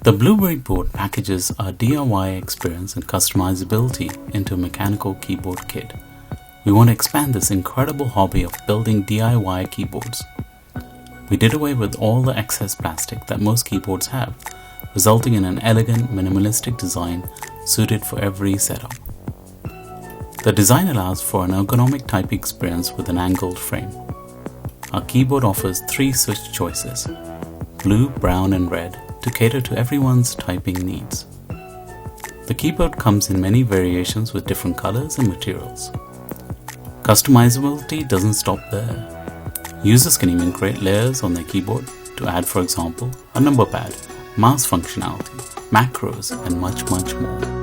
The Blueberry board packages our DIY experience and customizability into a mechanical keyboard kit. We want to expand this incredible hobby of building DIY keyboards. We did away with all the excess plastic that most keyboards have, resulting in an elegant, minimalistic design suited for every setup. The design allows for an ergonomic typing experience with an angled frame. Our keyboard offers 3 switch choices: blue, brown and red, to cater to everyone's typing needs. The keyboard comes in many variations with different colors and materials. Customizability doesn't stop there. Users can even create layers on their keyboard to add, for example, a number pad, mouse functionality, macros, and much more.